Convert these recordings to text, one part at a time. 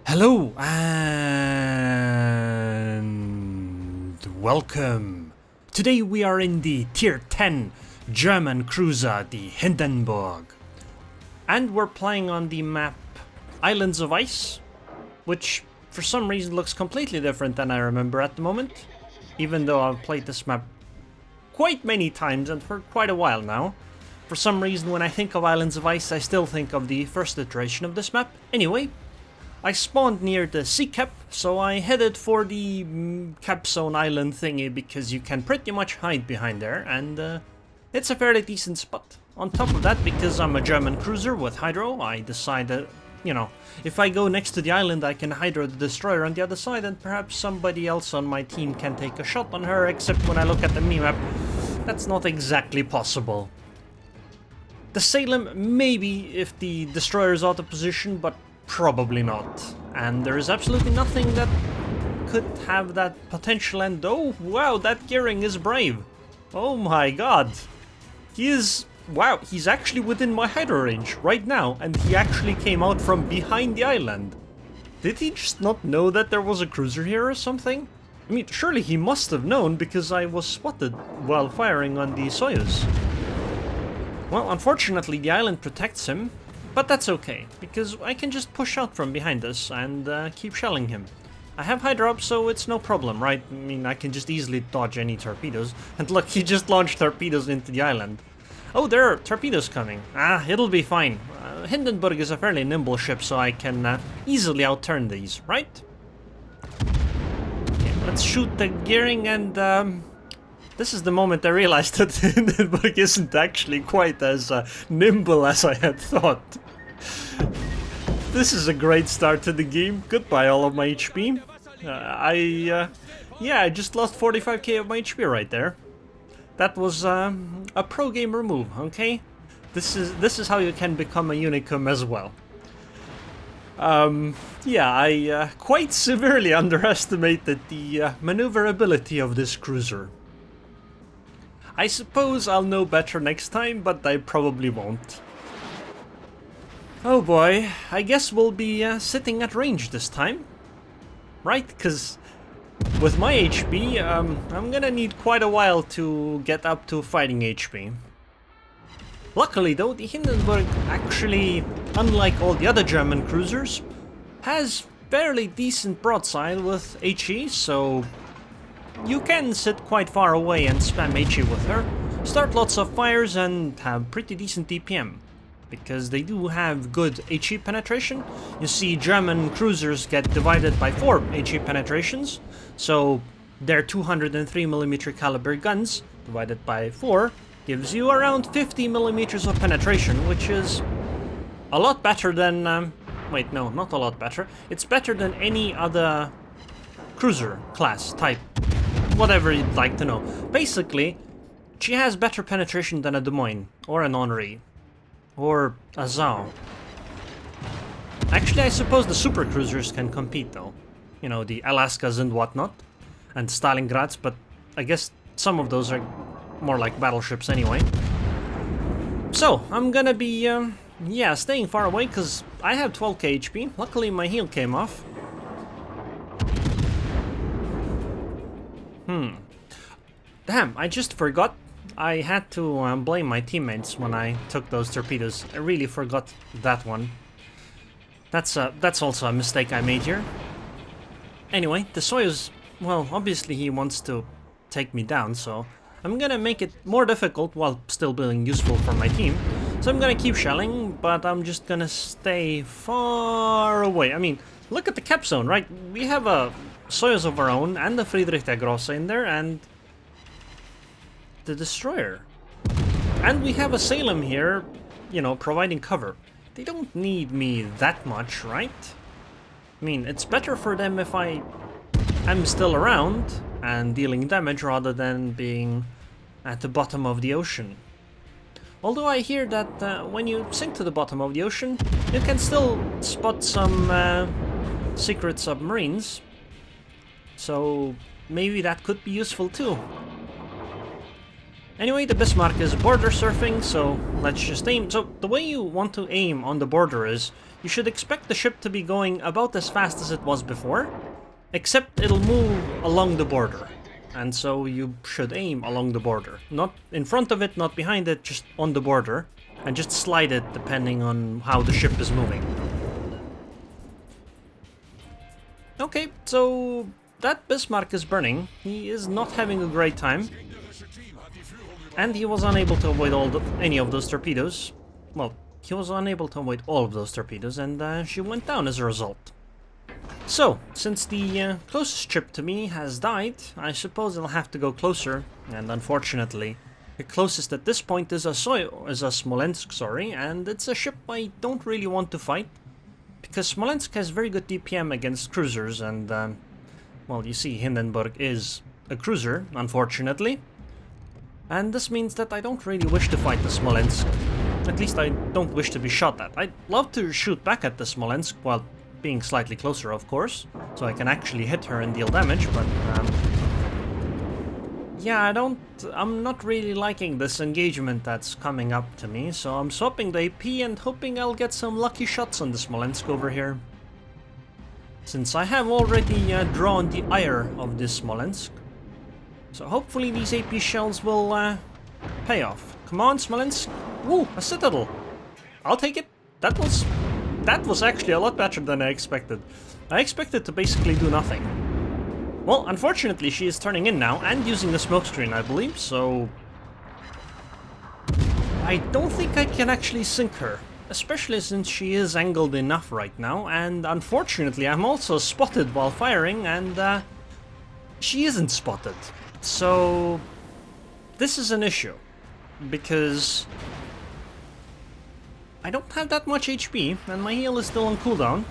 Hello and welcome. Today we are in the Tier 10 German cruiser, the Hindenburg. And we're playing on the map Islands of Ice, which for some reason looks completely different than I remember at the moment. Even though I've played this map quite many times and for quite a while now. For some reason when I think of Islands of Ice I still think of the first iteration of this map. Anyway, I spawned near the sea cap, so I headed for the capstone island thingy because you can pretty much hide behind there, and it's a fairly decent spot. On top of that, because I'm a German cruiser with hydro, I decided, you know, if I go next to the island I can hydro the destroyer on the other side and perhaps somebody else on my team can take a shot on her, except when I look at the map, that's not exactly possible. The Salem maybe if the destroyer is out of position, but probably not. And there is absolutely nothing that could have that potential, and oh wow, that gearing is brave. Oh my god. He is, wow, he's actually within my hydro range right now, and he actually came out from behind the island. Did he just not know that there was a cruiser here or something? I mean, surely he must have known because I was spotted while firing on the Soyuz. Well, unfortunately the island protects him. But that's okay, because I can just push out from behind us and keep shelling him. I have Hydra up, so it's no problem, right? I mean, I can just easily dodge any torpedoes. And look, he just launched torpedoes into the island. Oh, there are torpedoes coming. Ah, it'll be fine. Hindenburg is a fairly nimble ship, so I can easily outturn these, right? Okay, let's shoot the gearing, and this is the moment I realized that Hindenburg isn't actually quite as nimble as I had thought. This is a great start to the game. Goodbye all of my HP. Yeah, I just lost 45k of my HP right there. That was a pro gamer move, okay? This is how you can become a unicum as well. Yeah, I quite severely underestimated the maneuverability of this cruiser. I suppose I'll know better next time, but I probably won't. Oh boy, I guess we'll be sitting at range this time. Right, because with my HP, I'm gonna need quite a while to get up to fighting HP. Luckily though, the Hindenburg actually, unlike all the other German cruisers, has fairly decent broadside with HE, so you can sit quite far away and spam HE with her, start lots of fires and have pretty decent DPM. Because they do have good HE penetration. You see German cruisers get divided by 4 HE penetrations, so their 203mm caliber guns divided by 4 gives you around 50mm of penetration, which is a lot better than, wait, no, not a lot better. It's better than any other cruiser class type, whatever you'd like to know. Basically, she has better penetration than a Des Moines, or an Henri, or a Zhao. Actually, I suppose the super cruisers can compete though. You know, the Alaskas and whatnot, and Stalingrads, but I guess some of those are more like battleships anyway. So, I'm gonna be, yeah, staying far away because I have 12k HP. Luckily, my heal came off. Damn, I just forgot. I had to blame my teammates when I took those torpedoes. I really forgot that one. That's also a mistake I made here. Anyway, the Soyuz, well, obviously he wants to take me down, so I'm gonna make it more difficult while still being useful for my team. So I'm gonna keep shelling, but I'm just gonna stay far away. I mean, look at the cap zone, right? We have a Soyuz of our own and the Friedrich der Grosse in there, and the destroyer. And we have a Salem here, you know, providing cover. They don't need me that much, right? I mean, it's better for them if I am still around and dealing damage rather than being at the bottom of the ocean. Although I hear that when you sink to the bottom of the ocean, you can still spot some secret submarines. So maybe that could be useful too. Anyway, the Bismarck is border surfing, so let's just aim. So the way you want to aim on the border is you should expect the ship to be going about as fast as it was before, except it'll move along the border. And so you should aim along the border. Not in front of it, not behind it, just on the border. And just slide it depending on how the ship is moving. Okay, so that Bismarck is burning. He is not having a great time. And he was unable to avoid any of those torpedoes. Well, he was unable to avoid all of those torpedoes, and she went down as a result. So, since the closest ship to me has died, I suppose I'll have to go closer, and unfortunately, the closest at this point is a Smolensk, sorry, and it's a ship I don't really want to fight, because Smolensk has very good DPM against cruisers, and, well, you see, Hindenburg is a cruiser, unfortunately, and this means that I don't really wish to fight the Smolensk. At least I don't wish to be shot at. I'd love to shoot back at the Smolensk, while being slightly closer, of course, so I can actually hit her and deal damage, but, yeah, I'm not really liking this engagement that's coming up to me, so I'm swapping the AP and hoping I'll get some lucky shots on the Smolensk over here. Since I have already drawn the ire of this Smolensk, so hopefully these AP shells will pay off. Come on, Smolensk! Woo, a citadel! I'll take it. That was actually a lot better than I expected. I expected to basically do nothing. Well, unfortunately, she is turning in now and using the smokescreen, I believe, so I don't think I can actually sink her, especially since she is angled enough right now, and unfortunately, I'm also spotted while firing, and she isn't spotted. So this is an issue, because I don't have that much HP, and my heal is still on cooldown.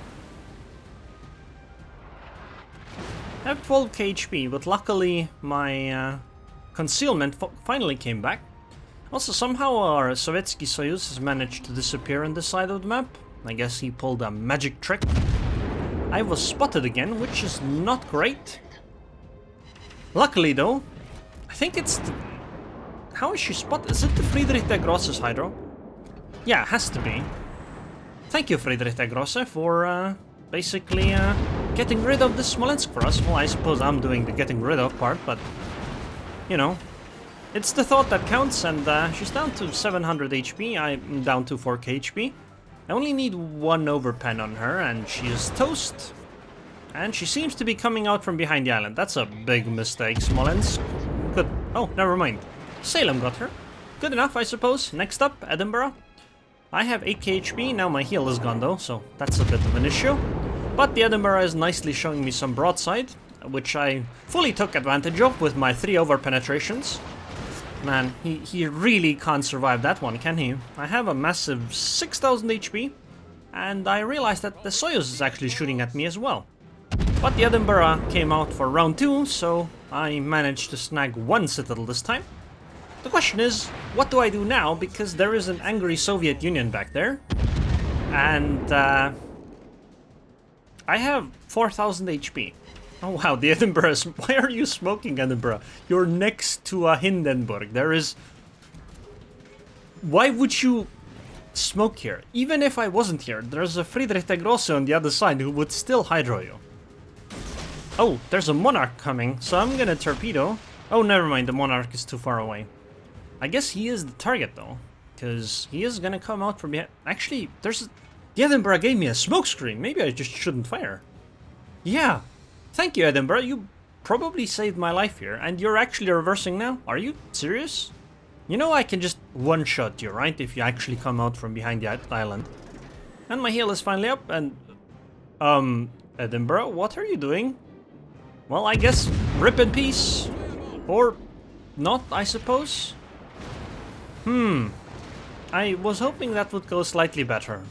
I have 12k HP, but luckily my concealment finally came back. Also, somehow our Sovietsky Soyuz has managed to disappear on this side of the map. I guess he pulled a magic trick. I was spotted again, which is not great. Luckily though, I think it's the... How is she spotted? Is it the Friedrich der Grosse's Hydro? Yeah, it has to be. Thank you, Friedrich der Grosse, for basically getting rid of the Smolensk for us. Well, I suppose I'm doing the getting rid of part, but you know, it's the thought that counts, and she's down to 700 HP, I'm down to 4k HP. I only need one overpen on her, and she is toast. And she seems to be coming out from behind the island. That's a big mistake, Smolensk. Good. Oh, never mind. Salem got her. Good enough, I suppose. Next up, Edinburgh. I have 8k HP, now my heal is gone though, so that's a bit of an issue. But the Edinburgh is nicely showing me some broadside, which I fully took advantage of with my 3 over penetrations. Man, he really can't survive that one, can he? I have a massive 6000 HP, and I realized that the Soyuz is actually shooting at me as well. But the Edinburgh came out for round 2, so I managed to snag 1 citadel this time. The question is, what do I do now, because there is an angry Soviet Union back there, and I have 4000 HP. Oh wow, the Edinburgh is... Why are you smoking, Edinburgh? You're next to a Hindenburg. There is... Why would you smoke here? Even if I wasn't here, there's a Friedrich der Grosse on the other side who would still hydro you. Oh, there's a Monarch coming, so I'm gonna torpedo. Oh, never mind, the Monarch is too far away. I guess he is the target though, because he is gonna come out from behind. Actually, there's the Edinburgh gave me a smokescreen. Maybe I just shouldn't fire. Yeah, thank you, Edinburgh. You probably saved my life here, and you're actually reversing now. Are you serious? You know I can just one-shot you, right? If you actually come out from behind the island. And my heal is finally up. And Edinburgh, what are you doing? Well, I guess rip in peace, or not, I suppose. I was hoping that would go slightly better.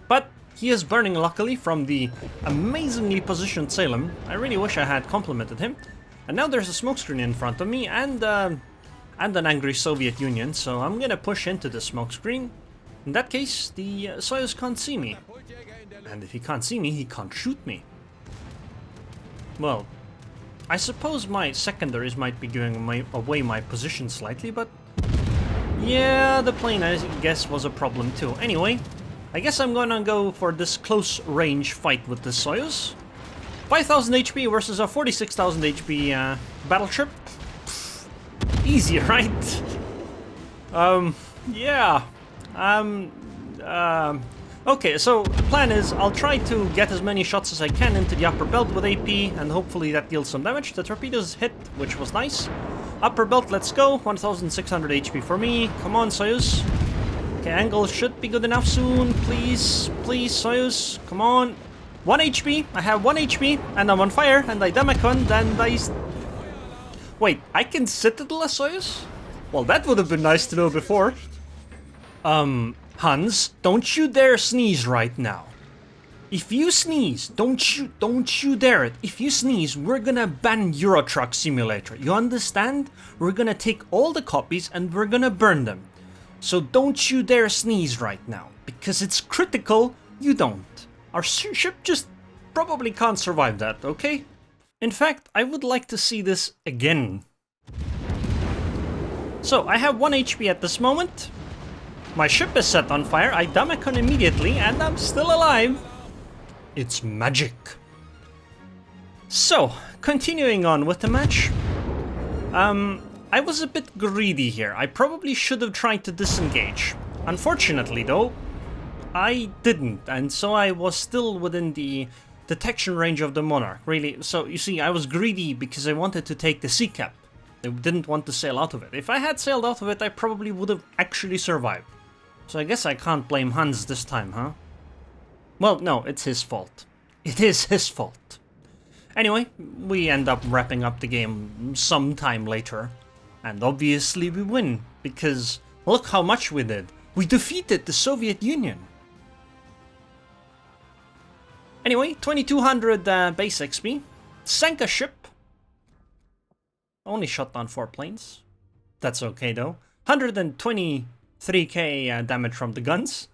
But he is burning luckily from the amazingly positioned Salem. I really wish I had complimented him. And now there's a smokescreen in front of me and an angry Soviet Union, so I'm gonna push into the smokescreen. In that case, the Soyuz can't see me. And if he can't see me, he can't shoot me. Well, I suppose my secondaries might be giving away my position slightly, but yeah, the plane I guess was a problem too. Anyway, I guess I'm gonna go for this close range fight with the Soyuz. 5,000 HP versus a 46,000 HP battleship. Easy, right? Yeah. Okay, so the plan is I'll try to get as many shots as I can into the upper belt with AP, and hopefully that deals some damage. The torpedoes hit, which was nice. Upper belt, let's go. 1,600 HP for me. Come on, Soyuz. Okay, angle should be good enough soon. Please, please, Soyuz. Come on. 1 HP. I have 1 HP, and I'm on fire, and I damacon, and I... Wait, I can citadel a Soyuz? Well, that would have been nice to know before. Hans, don't you dare sneeze right now. If you sneeze, don't you dare it. If you sneeze, we're gonna ban Euro Truck Simulator. You understand? We're gonna take all the copies and we're gonna burn them. So don't you dare sneeze right now, because it's critical you don't. Our ship just probably can't survive that, okay? In fact, I would like to see this again. So, I have 1 HP at this moment. My ship is set on fire, I damacon immediately, and I'm still alive. It's magic. So, continuing on with the match. I was a bit greedy here. I probably should have tried to disengage. Unfortunately though, I didn't, and so I was still within the detection range of the Monarch, really. So, you see, I was greedy because I wanted to take the sea cap. I didn't want to sail out of it. If I had sailed out of it, I probably would have actually survived. So I guess I can't blame Hans this time, huh? Well, no, it's his fault. It is his fault. Anyway, we end up wrapping up the game sometime later. And obviously we win, because look how much we did. We defeated the Soviet Union. Anyway, 2200 base XP. Sank a ship. Only shot down 4 planes. That's okay though. 123k damage from the guns.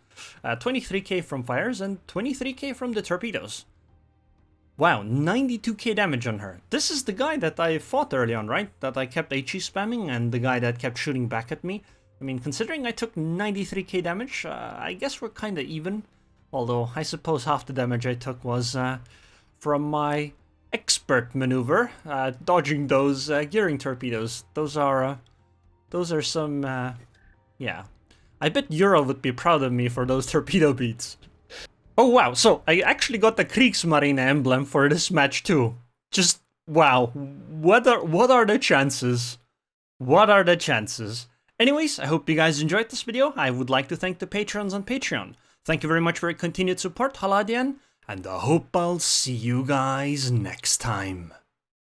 23k from fires and 23k from the torpedoes. Wow, 92k damage on her. This is the guy that I fought early on, right? That I kept HE spamming, and the guy that kept shooting back at me. I mean, considering I took 93k damage, I guess we're kinda even. Although, I suppose half the damage I took was from my expert maneuver, dodging those gearing torpedoes. Those are some, yeah. I bet Euro would be proud of me for those torpedo beats. Oh wow, so I actually got the Kriegsmarine emblem for this match too. Just wow, what are the chances? What are the chances? Anyways, I hope you guys enjoyed this video. I would like to thank the patrons on Patreon. Thank you very much for your continued support, Haladian, and I hope I'll see you guys next time.